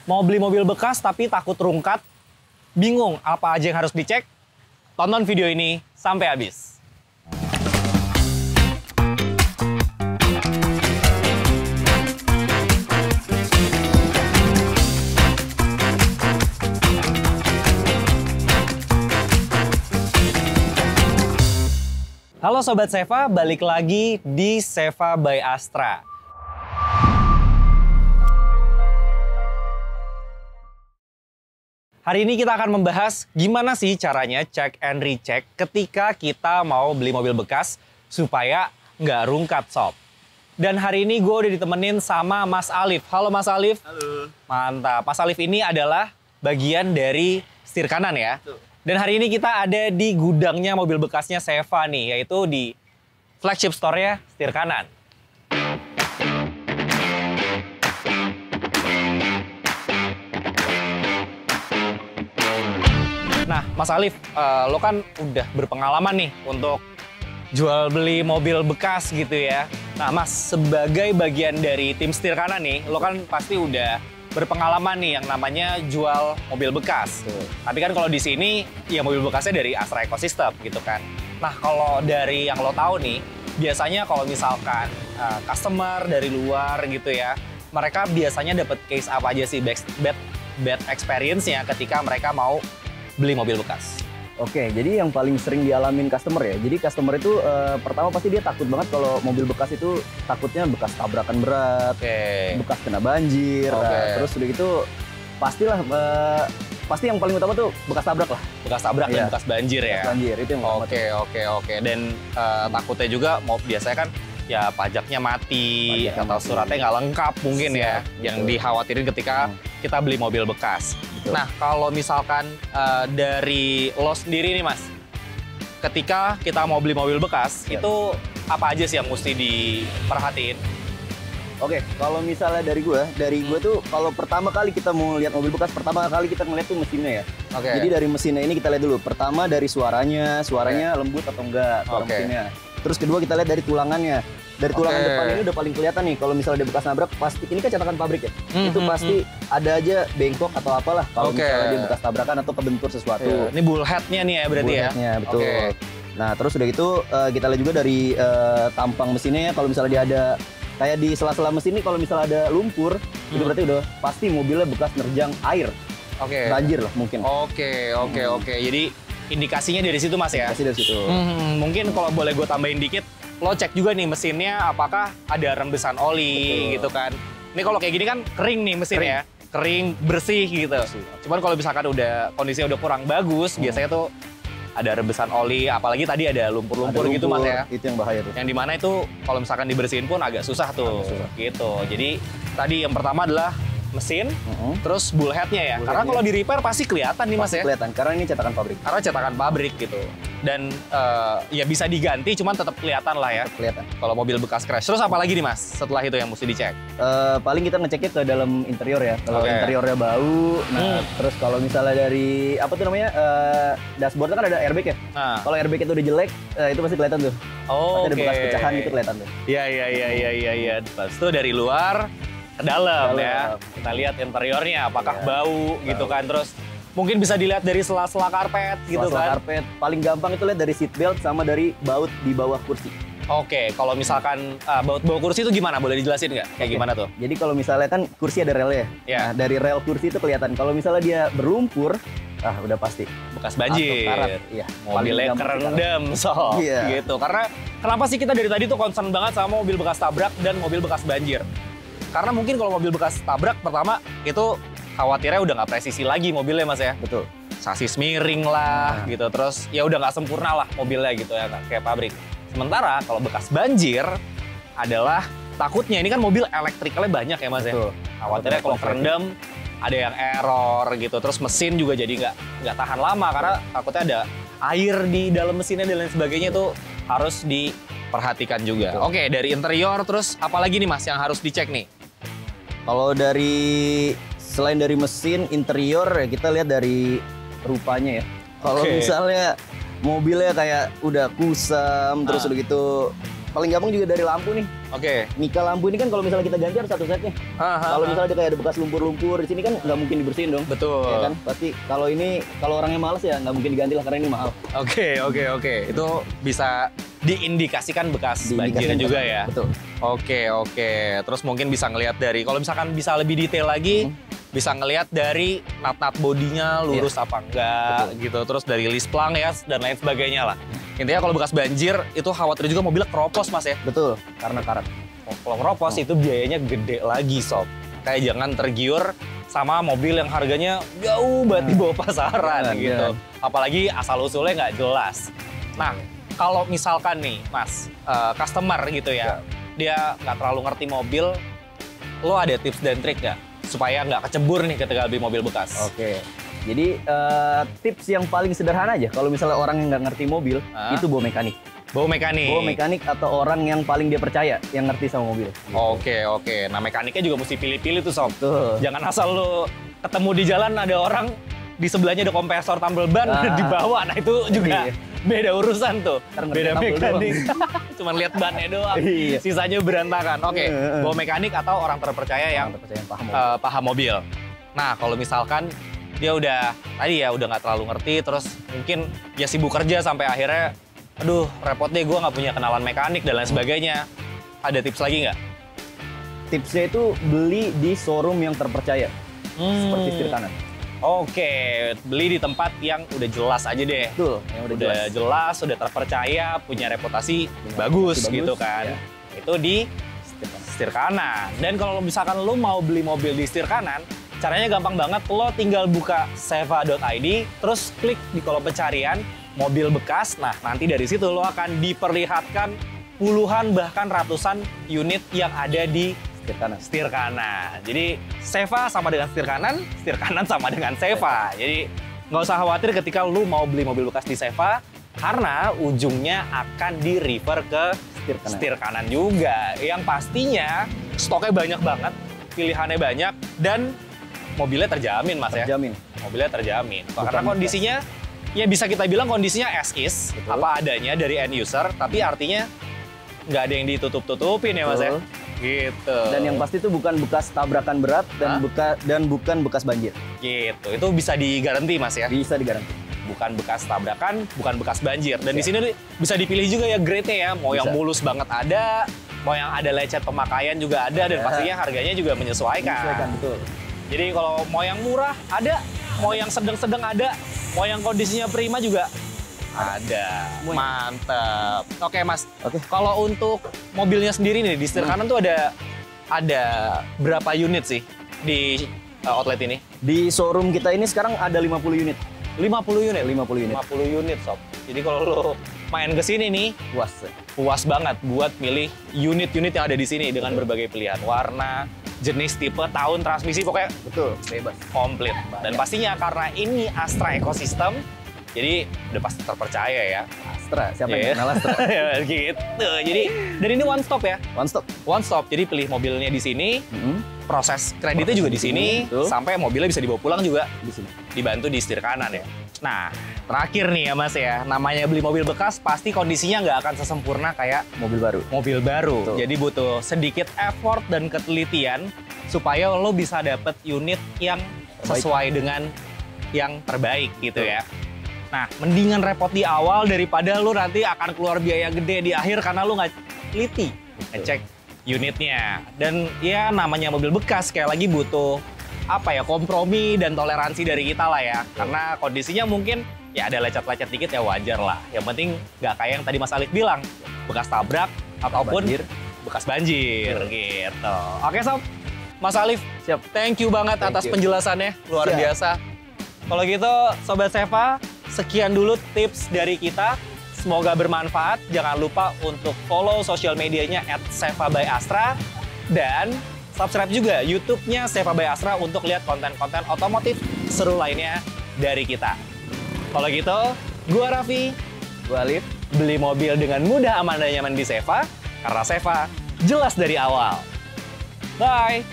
Mau beli mobil bekas tapi takut rungkat? Bingung apa aja yang harus dicek? Tonton video ini sampai habis. Halo Sobat Seva, balik lagi di Seva by Astra. Hari ini kita akan membahas gimana sih caranya check and recheck ketika kita mau beli mobil bekas supaya nggak rungkat sob. Dan hari ini gue udah ditemenin sama Mas Alif. Halo Mas Alif. Halo. Mantap. Mas Alif ini adalah bagian dari setir kanan ya. Dan hari ini kita ada di gudangnya mobil bekasnya Seva nih, yaitu di flagship store-nya setir kanan. Nah, Mas Alif, lo kan udah berpengalaman nih untuk jual beli mobil bekas gitu ya. Nah, Mas, sebagai bagian dari tim setir kanan nih, lo kan pasti udah berpengalaman nih yang namanya jual mobil bekas. Tapi kan kalau di sini, ya mobil bekasnya dari Astra Ecosystem gitu kan. Nah, kalau dari yang lo tahu nih, biasanya kalau misalkan customer dari luar gitu ya, mereka biasanya dapat case apa aja sih bad experience-nya ketika mereka mau beli mobil bekas? Oke, jadi yang paling sering dialamin customer ya. Jadi customer itu pertama pasti dia takut banget kalau mobil bekas itu takutnya bekas tabrakan berat, bekas kena banjir. Nah, terus udah gitu pastilah pasti yang paling utama tuh bekas tabrak lah. Bekas tabrak dan bekas banjir ya. Bekas banjir itu yang utama. Oke. Dan takutnya juga mau biasanya kan ya pajaknya mati atau suratnya nggak lengkap mungkin ya. Yang dikhawatirin ketika kita beli mobil bekas. Nah, kalau misalkan dari lo sendiri nih Mas, ketika kita mau beli mobil bekas, itu apa aja sih yang mesti diperhatiin? Oke, kalau misalnya dari gue tuh kalau pertama kali kita mau lihat mobil bekas, pertama kali kita ngeliat tuh mesinnya ya. Jadi dari mesinnya ini kita lihat dulu. Pertama dari suaranya lembut atau enggak suara mesinnya. Terus kedua kita lihat dari tulangannya. Dari tulangan depan ini udah paling kelihatan nih kalau misalnya dia bekas nabrak, pasti ini kan cetakan pabrik ya. Itu pasti ada aja bengkok atau apalah kalau misalnya dia bekas tabrakan atau kebentur sesuatu. Ini bullhead-nya nih ya berarti ya. Bullhead-nya, betul. Nah, terus udah gitu kita lihat juga dari tampang mesinnya ya, kalau misalnya dia ada kayak di sela-sela mesin ini kalau misalnya ada lumpur, itu berarti udah pasti mobilnya bekas nerjang air. Banjir lah mungkin. Oke. Jadi indikasinya dari situ Mas ya. Indikasi dari situ. Mungkin kalau boleh gue tambahin dikit, lo cek juga nih mesinnya apakah ada rembesan oli gitu kan. Ini kalau kayak gini kan kering nih mesinnya, kering bersih gitu. Cuman kalau misalkan udah kondisinya udah kurang bagus, biasanya tuh ada rembesan oli, apalagi tadi ada lumpur-lumpur gitu Mas ya. Itu yang bahaya tuh. Yang dimana itu kalau misalkan dibersihin pun agak susah tuh. Gitu. Jadi tadi yang pertama adalah mesin, terus bullhead-nya ya. Karena kalau di repair pasti kelihatan nih Mas ya. Kelihatan, karena ini cetakan pabrik. Karena cetakan pabrik gitu. Dan ya bisa diganti, cuman tetap kelihatan lah ya. Kelihatan. Kalau mobil bekas crash. Terus apa lagi nih Mas setelah itu yang mesti dicek? Paling kita ngeceknya ke dalam interior ya. Kalau interiornya bau, nah terus kalau misalnya dari apa tuh namanya dashboardnya kan ada airbag ya. Kalau airbag itu udah jelek, itu pasti kelihatan tuh. Pasti ada bekas pecahan gitu kelihatan tuh. Iya. Pas itu dari luar ke dalam ya. Kita lihat interiornya apakah bau gitu kan. Terus mungkin bisa dilihat dari sela-sela karpet gitu kan. Karpet paling gampang itu lihat dari seat belt sama dari baut di bawah kursi. Kalau misalkan baut bawah kursi itu gimana? Boleh dijelasin nggak? Kayak gimana tuh? Jadi kalau misalnya kan kursi ada relnya. Nah, dari rel kursi itu kelihatan. Kalau misalnya dia berlumpur, udah pasti bekas banjir. Iya. Mobilnya kerendam gitu. Karena kenapa sih kita dari tadi tuh concern banget sama mobil bekas tabrak dan mobil bekas banjir? Karena mungkin kalau mobil bekas tabrak pertama itu khawatirnya udah nggak presisi lagi mobilnya Mas ya. Betul. Sasis miring lah gitu, terus ya udah nggak sempurna lah mobilnya gitu ya kayak pabrik. Sementara kalau bekas banjir adalah takutnya ini kan mobil elektrikalnya banyak ya Mas ya. Khawatirnya kalau kerendam ada yang error gitu, terus mesin juga jadi nggak tahan lama karena takutnya ada air di dalam mesinnya dan lain sebagainya itu harus diperhatikan juga. Oke, dari interior terus apalagi nih Mas yang harus dicek nih? Kalau selain dari mesin, interior ya kita lihat dari rupanya ya. Kalau misalnya mobilnya kayak udah kusam, terus udah gitu paling gampang juga dari lampu nih. Oke. Mika lampu ini kan kalau misalnya kita ganti harus satu set nih. Kalau misalnya dia kayak ada bekas lumpur-lumpur di sini kan nggak mungkin dibersihin dong. Betul. Ya kan? Pasti kalau ini kalau orangnya males ya nggak mungkin diganti lah karena ini mahal. Oke. Itu bisa diindikasikan bekas banjir juga ya. Betul. Oke. Terus mungkin bisa ngelihat dari kalau misalkan bisa lebih detail lagi, bisa ngelihat dari nat-nat bodinya lurus apa enggak. Betul. Gitu. Terus dari list plang ya dan lain sebagainya lah. Intinya kalau bekas banjir itu khawatir juga mobilnya keropos Mas ya. Betul, karena karat. Kalau keropos itu biayanya gede lagi sob. Kayak jangan tergiur sama mobil yang harganya jauh banget di bawah pasaran gitu. Apalagi asal usulnya nggak jelas. Nah, kalau misalkan nih Mas, customer gitu ya, dia nggak terlalu ngerti mobil, lo ada tips dan trik nggak supaya nggak kecebur nih ketika beli mobil bekas? Oke. Jadi tips yang paling sederhana aja, kalau misalnya orang yang nggak ngerti mobil, itu bawa mekanik. Bawa mekanik? Bawa mekanik atau orang yang paling dia percaya, yang ngerti sama mobil. Oke. Nah mekaniknya juga mesti pilih-pilih tuh sob. Tuh. Jangan asal lo ketemu di jalan ada orang, di sebelahnya ada kompresor tambal ban, dibawa. Nah itu juga beda urusan tuh. Beda mekanik. Cuman lihat bannya doang, sisanya berantakan. Oke, bawa mekanik atau orang terpercaya yang paham mobil. Nah kalau misalkan dia udah nggak terlalu ngerti, terus mungkin ya sibuk kerja sampai akhirnya aduh repot deh gue nggak punya kenalan mekanik dan lain sebagainya. Ada tips lagi nggak? Tipsnya itu beli di showroom yang terpercaya, seperti setir kanan. Oke, beli di tempat yang udah jelas aja deh. Betul, yang udah jelas, udah terpercaya, punya reputasi bagus gitu kan. Ya. Itu di setir kanan. Dan kalau misalkan lo mau beli mobil di setir kanan, caranya gampang banget, lo tinggal buka seva.id, terus klik di kolom pencarian mobil bekas. Nah, nanti dari situ lo akan diperlihatkan puluhan bahkan ratusan unit yang ada di setir kanan. Jadi seva sama dengan setir kanan sama dengan seva. Jadi nggak usah khawatir ketika lo mau beli mobil bekas di seva, karena ujungnya akan di-refer ke setir kanan juga. Yang pastinya stoknya banyak banget, pilihannya banyak, dan mobilnya terjamin Mas ya? Mobilnya terjamin. Karena kondisinya, ya bisa kita bilang kondisinya as is, apa adanya dari end user, tapi artinya nggak ada yang ditutup-tutupin ya Mas ya? Gitu. Dan yang pasti itu bukan bekas tabrakan berat dan bukan bekas banjir. Gitu, itu bisa digaranti Mas ya? Bisa digaranti. Bukan bekas tabrakan, bukan bekas banjir. Dan di sini bisa dipilih juga ya grade-nya ya, mau yang mulus banget ada, mau yang ada lecet pemakaian juga ada, dan pastinya harganya juga menyesuaikan. Betul. Jadi kalau mau yang murah ada, mau yang sedang-sedang ada, mau yang kondisinya prima juga ada. Mantap. Oke Mas, kalau untuk mobilnya sendiri nih di setir kanan tuh ada berapa unit sih di outlet ini? Di showroom kita ini sekarang ada 50 unit. 50 unit? 50 unit. 50 unit sob. Jadi kalau lo main ke sini nih, puas banget buat milih unit-unit yang ada di sini dengan berbagai pilihan warna, jenis, tipe, tahun, transmisi, pokoknya bebas, komplit. Dan pastinya karena ini Astra Ecosystem, jadi udah pasti terpercaya ya. Astra, siapa yang kenal Astra? Gitu. Jadi dan ini one stop ya. One stop. Jadi pilih mobilnya di sini, proses kreditnya juga di sini, sampai mobilnya bisa dibawa pulang juga di sini. Dibantu di setir kanan ya. Nah, terakhir nih ya Mas ya, namanya beli mobil bekas pasti kondisinya nggak akan sesempurna kayak mobil baru. Jadi butuh sedikit effort dan ketelitian supaya lo bisa dapet unit yang sesuai dengan yang terbaik gitu ya. Nah, mendingan repot di awal daripada lo nanti akan keluar biaya gede di akhir karena lo nggak teliti ngecek unitnya. Dan ya namanya mobil bekas sekali lagi butuh kompromi dan toleransi dari kita lah ya. Karena kondisinya mungkin ya ada lecet-lecet dikit ya wajar lah. Yang penting nggak kayak yang tadi Mas Alif bilang, bekas tabrak ataupun bekas banjir gitu. Oke Sob, Mas Alif, siap. Thank you banget atas penjelasannya, luar biasa. Kalau gitu Sobat Seva, sekian dulu tips dari kita. Semoga bermanfaat. Jangan lupa untuk follow sosial medianya @seva_by_astra dan subscribe juga YouTube-nya Seva by Astra untuk lihat konten-konten otomotif seru lainnya dari kita. Kalau gitu, gua Raffi, gua Alif. Beli mobil dengan mudah, aman, dan nyaman di Seva, karena Seva jelas dari awal. Bye!